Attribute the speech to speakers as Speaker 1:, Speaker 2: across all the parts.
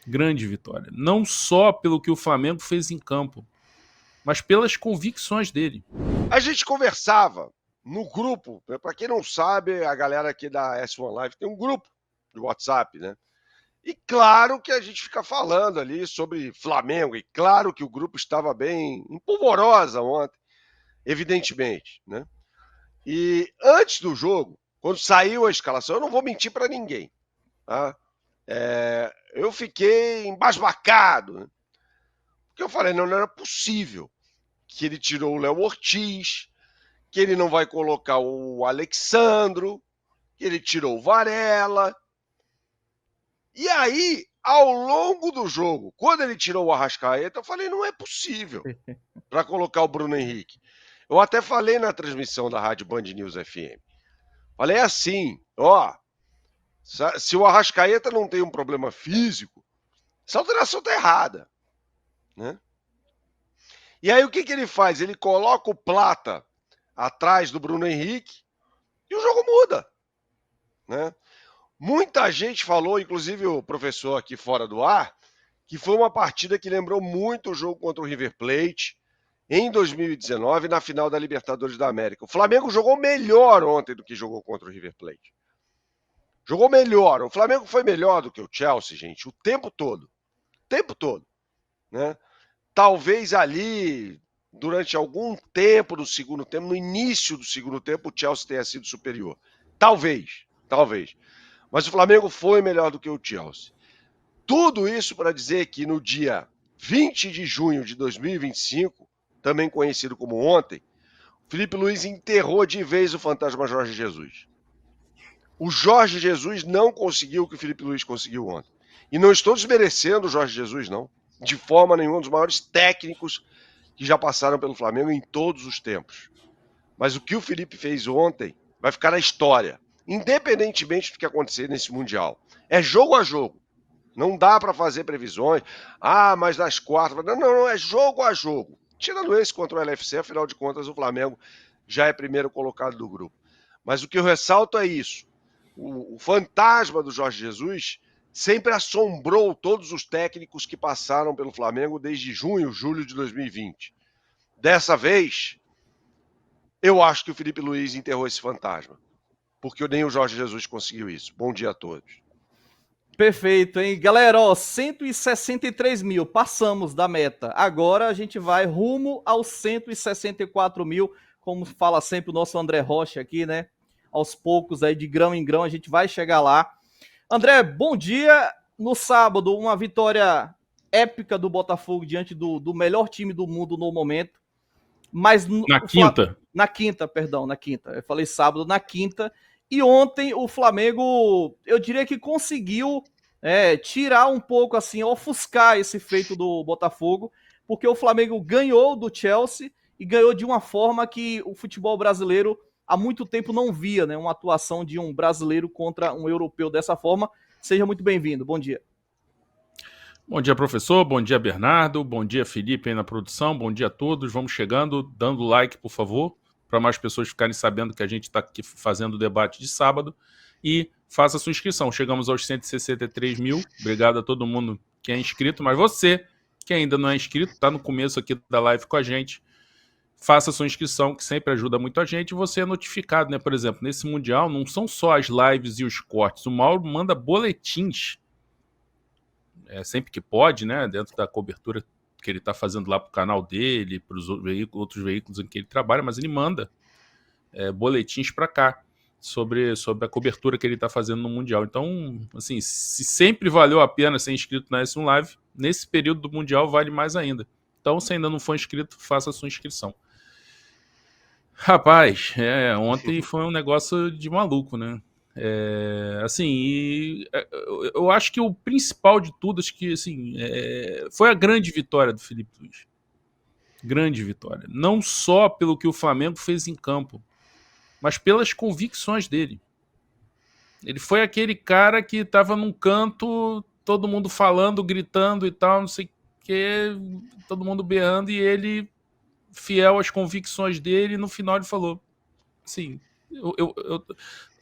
Speaker 1: Grande vitória. Não só pelo que o Flamengo fez em campo, mas pelas convicções dele.
Speaker 2: A gente conversava no grupo, para quem não sabe, a galera aqui da S1 Live tem um grupo de WhatsApp, né? E claro que a gente fica falando ali sobre Flamengo, e claro que o grupo estava bem empolvorosa ontem, evidentemente, né? E antes do jogo, quando saiu a escalação, eu não vou mentir para ninguém, tá? Eu fiquei embasbacado, né? Porque eu falei, não era possível que ele tirou o Léo Ortiz, que ele não vai colocar o Alexandro, que ele tirou o Varela. E aí, ao longo do jogo, quando ele tirou o Arrascaeta, eu falei, não é possível para colocar o Bruno Henrique. Eu até falei na transmissão da Rádio Band News FM. Falei assim, ó, se o Arrascaeta não tem um problema físico, essa alteração tá errada, né? E aí o que ele faz? Ele coloca o Plata atrás do Bruno Henrique e o jogo muda, né? Muita gente falou, inclusive o professor aqui fora do ar, que foi uma partida que lembrou muito o jogo contra o River Plate em 2019, na final da Libertadores da América. O Flamengo jogou melhor ontem do que jogou contra o River Plate. Jogou melhor. O Flamengo foi melhor do que o Chelsea, gente, o tempo todo. O tempo todo, né? Talvez ali, durante algum tempo do segundo tempo, no início do segundo tempo, o Chelsea tenha sido superior. Talvez, talvez. Mas o Flamengo foi melhor do que o Chelsea. Tudo isso para dizer que no dia 20 de junho de 2025, também conhecido como ontem, Felipe Luiz enterrou de vez o fantasma Jorge Jesus. O Jorge Jesus não conseguiu o que o Felipe Luiz conseguiu ontem. E não estou desmerecendo o Jorge Jesus, não. De forma nenhuma, um dos maiores técnicos que já passaram pelo Flamengo em todos os tempos. Mas o que o Felipe fez ontem vai ficar na história, independentemente do que acontecer nesse Mundial. É jogo a jogo. Não dá para fazer previsões. Mas nas quartas. Não, é jogo a jogo. Tirando esse contra o LFC, afinal de contas, o Flamengo já é primeiro colocado do grupo. Mas o que eu ressalto é isso. O fantasma do Jorge Jesus sempre assombrou todos os técnicos que passaram pelo Flamengo desde junho, julho de 2020. Dessa vez, eu acho que o Felipe Luiz enterrou esse fantasma. Porque nem o Jorge Jesus conseguiu isso. Bom dia a todos.
Speaker 3: Perfeito, hein? Galera, ó, 163 mil, passamos da meta. Agora a gente vai rumo aos 164 mil, como fala sempre o nosso André Rocha aqui, né? Aos poucos, aí de grão em grão, a gente vai chegar lá. André, bom dia. No sábado, uma vitória épica do Botafogo diante do melhor time do mundo no momento. Mas
Speaker 1: Na quinta.
Speaker 3: Na quinta, perdão, na quinta. Eu falei sábado, na quinta. E ontem o Flamengo, eu diria que conseguiu tirar um pouco, assim, ofuscar esse feito do Botafogo, porque o Flamengo ganhou do Chelsea e ganhou de uma forma que o futebol brasileiro há muito tempo não via, né? Uma atuação de um brasileiro contra um europeu dessa forma. Seja muito bem-vindo. Bom dia.
Speaker 1: Bom dia, professor. Bom dia, Bernardo. Bom dia, Felipe, aí na produção. Bom dia a todos. Vamos chegando, dando like, por favor, para mais pessoas ficarem sabendo que a gente está aqui fazendo o debate de sábado. E faça a sua inscrição. Chegamos aos 163 mil. Obrigado a todo mundo que é inscrito. Mas você, que ainda não é inscrito, está no começo aqui da live com a gente, faça a sua inscrição, que sempre ajuda muito a gente. E você é notificado, né? Por exemplo, nesse Mundial, não são só as lives e os cortes. O Mauro manda boletins sempre que pode, né, dentro da cobertura que ele está fazendo lá para o canal dele, para os outros veículos em que ele trabalha, mas ele manda boletins para cá sobre a cobertura que ele está fazendo no Mundial. Então, assim, se sempre valeu a pena ser inscrito na S1 Live, nesse período do Mundial vale mais ainda. Então, se ainda não for inscrito, faça a sua inscrição. Rapaz, ontem foi um negócio de maluco, né? Eu acho que o principal de tudo, acho que assim, foi a grande vitória do Felipe Luiz. Grande vitória. Não só pelo que o Flamengo fez em campo, mas pelas convicções dele. Ele foi aquele cara que estava num canto, todo mundo falando, gritando e tal, não sei o que, todo mundo berrando, e ele, fiel às convicções dele, no final ele falou assim, eu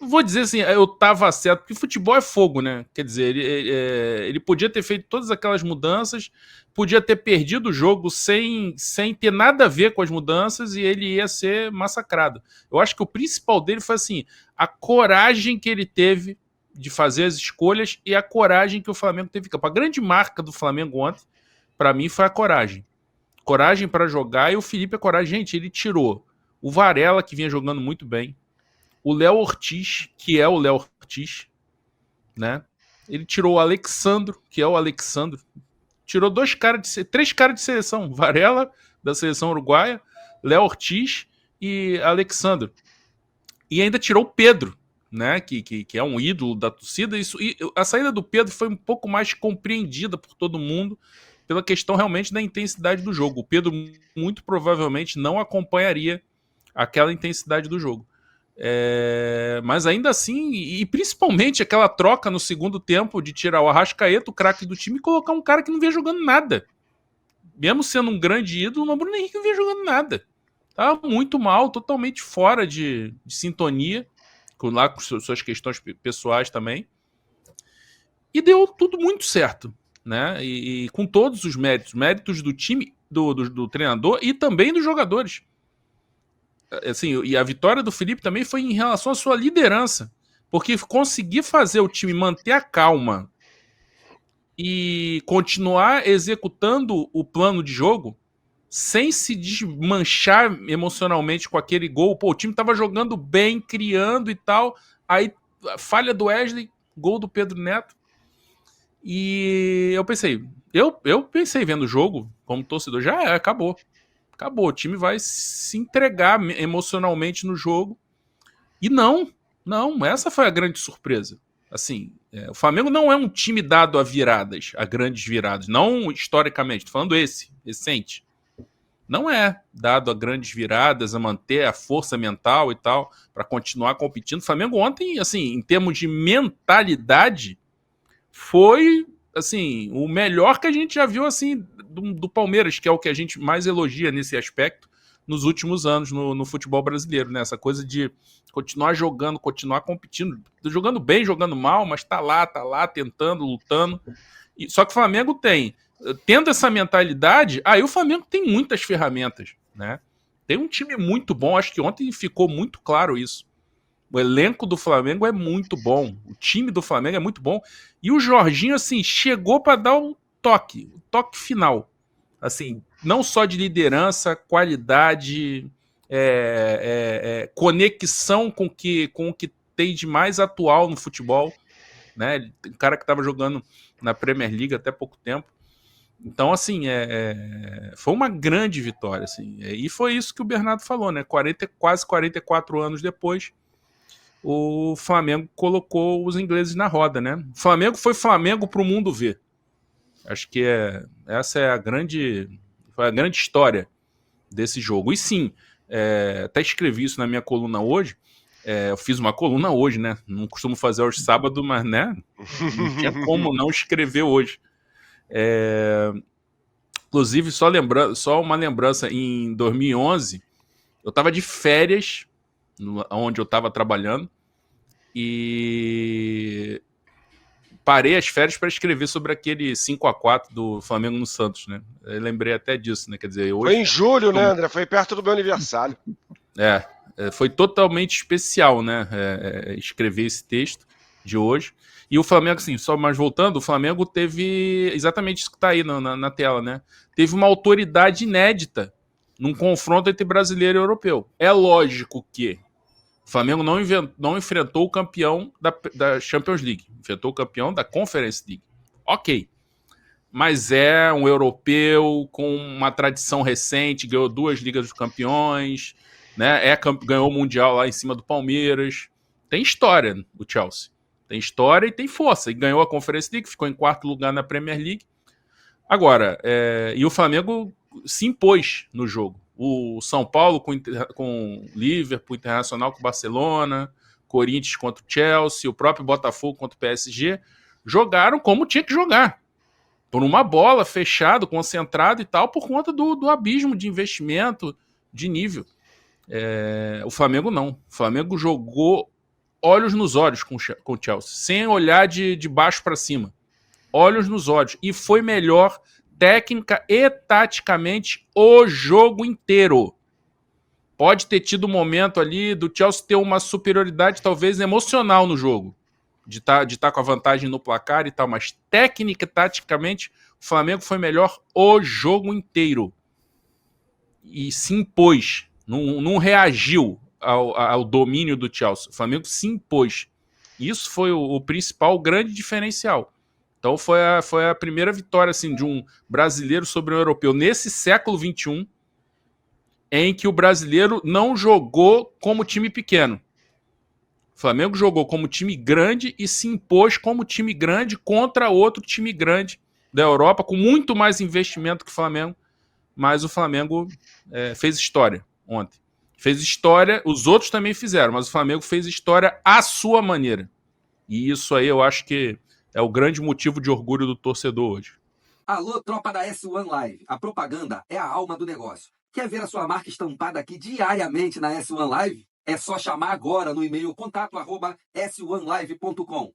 Speaker 1: não vou dizer assim, eu tava certo, porque futebol é fogo, né? Quer dizer, ele podia ter feito todas aquelas mudanças, podia ter perdido o jogo sem ter nada a ver com as mudanças e ele ia ser massacrado. Eu acho que o principal dele foi assim, a coragem que ele teve de fazer as escolhas e a coragem que o Flamengo teve em campo. A grande marca do Flamengo ontem, para mim, foi a coragem. Coragem para jogar, e o Felipe é coragem. Gente, ele tirou o Varela, que vinha jogando muito bem, o Léo Ortiz, que é o Léo Ortiz, né? Ele tirou o Alexandro, que é o Alexandro. Tirou três caras de seleção. Varela, da seleção uruguaia, Léo Ortiz e Alexandro. E ainda tirou o Pedro, né? Que é um ídolo da torcida. E a saída do Pedro foi um pouco mais compreendida por todo mundo pela questão realmente da intensidade do jogo. O Pedro muito provavelmente não acompanharia aquela intensidade do jogo. Mas ainda assim, e principalmente aquela troca no segundo tempo de tirar o Arrascaeta, o craque do time, e colocar um cara que não vinha jogando nada. Mesmo sendo um grande ídolo, o Bruno Henrique não vinha jogando nada. Tava muito mal, totalmente fora de sintonia, lá com suas questões pessoais também. E deu tudo muito certo, né? E com todos os méritos do time, do treinador e também dos jogadores. Assim, e a vitória do Felipe também foi em relação à sua liderança, porque conseguir fazer o time manter a calma e continuar executando o plano de jogo sem se desmanchar emocionalmente com aquele gol. Pô, o time tava jogando bem, criando e tal, aí falha do Wesley, gol do Pedro Neto, e eu pensei vendo o jogo como torcedor, acabou, o time vai se entregar emocionalmente no jogo. E não, essa foi a grande surpresa. Assim, o Flamengo não é um time dado a viradas, a grandes viradas, não historicamente, tô falando recente. Não é dado a grandes viradas, a manter a força mental e tal, para continuar competindo. O Flamengo ontem, assim, em termos de mentalidade, foi assim, o melhor que a gente já viu assim do Palmeiras, que é o que a gente mais elogia nesse aspecto nos últimos anos no futebol brasileiro, né? Essa coisa de continuar jogando, continuar competindo, jogando bem, jogando mal, mas tá lá, tentando, lutando. Só que o Flamengo tendo essa mentalidade, aí o Flamengo tem muitas ferramentas, né? Tem um time muito bom, acho que ontem ficou muito claro isso. O elenco do Flamengo é muito bom. O time do Flamengo é muito bom. E o Jorginho, assim, chegou para dar o toque final. Assim, não só de liderança, qualidade, conexão com o que tem de mais atual no futebol. Né? Um cara que estava jogando na Premier League até pouco tempo. Então, assim, foi uma grande vitória. Assim. E foi isso que o Bernardo falou, né? Quase 44 anos depois, o Flamengo colocou os ingleses na roda, né? O Flamengo foi Flamengo para o mundo ver. Acho que essa é a grande história desse jogo. E sim, até escrevi isso na minha coluna hoje. Eu fiz uma coluna hoje, né? Não costumo fazer aos sábados, mas né? Não tinha como não escrever hoje. Inclusive, só uma lembrança, em 2011, eu estava de férias onde eu estava trabalhando, e parei as férias para escrever sobre aquele 5-4 do Flamengo no Santos, né? Eu lembrei até disso, né? Quer dizer, hoje...
Speaker 2: Foi em julho, né, André? Foi perto do meu aniversário.
Speaker 1: Foi totalmente especial, né? Escrever esse texto de hoje. E o Flamengo, assim, só mais voltando, o Flamengo teve exatamente isso que está aí na tela, né? Teve uma autoridade inédita num confronto entre brasileiro e europeu. É lógico que o Flamengo não enfrentou o campeão da Champions League, enfrentou o campeão da Conference League. Ok. Mas é um europeu com uma tradição recente, ganhou 2 Ligas dos Campeões, né? Ganhou o Mundial lá em cima do Palmeiras. Tem história o Chelsea. Tem história e tem força. E ganhou a Conference League, ficou em 4º lugar na Premier League. Agora, e o Flamengo se impôs no jogo. O São Paulo com Liverpool, Internacional com Barcelona, Corinthians contra o Chelsea, o próprio Botafogo contra o PSG, jogaram como tinha que jogar. Por uma bola, fechado, concentrado e tal, por conta do abismo de investimento, de nível. O Flamengo não. O Flamengo jogou olhos nos olhos com o Chelsea, sem olhar de baixo para cima. Olhos nos olhos. E foi melhor técnica e taticamente o jogo inteiro. Pode ter tido um momento ali do Chelsea ter uma superioridade talvez emocional no jogo, de tá com a vantagem no placar e tal, mas técnica e taticamente o Flamengo foi melhor o jogo inteiro. E se impôs, não reagiu ao domínio do Chelsea. O Flamengo se impôs. Isso foi o principal, grande diferencial. Então foi a primeira vitória assim, de um brasileiro sobre um europeu nesse século XXI, em que o brasileiro não jogou como time pequeno. O Flamengo jogou como time grande e se impôs como time grande contra outro time grande da Europa, com muito mais investimento que o Flamengo, mas o Flamengo fez história ontem. Fez história, os outros também fizeram, mas o Flamengo fez história à sua maneira. E isso aí eu acho que é o grande motivo de orgulho do torcedor hoje.
Speaker 4: Alô, tropa da S1 Live. A propaganda é a alma do negócio. Quer ver a sua marca estampada aqui diariamente na S1 Live? É só chamar agora no e-mail contato@s1live.com.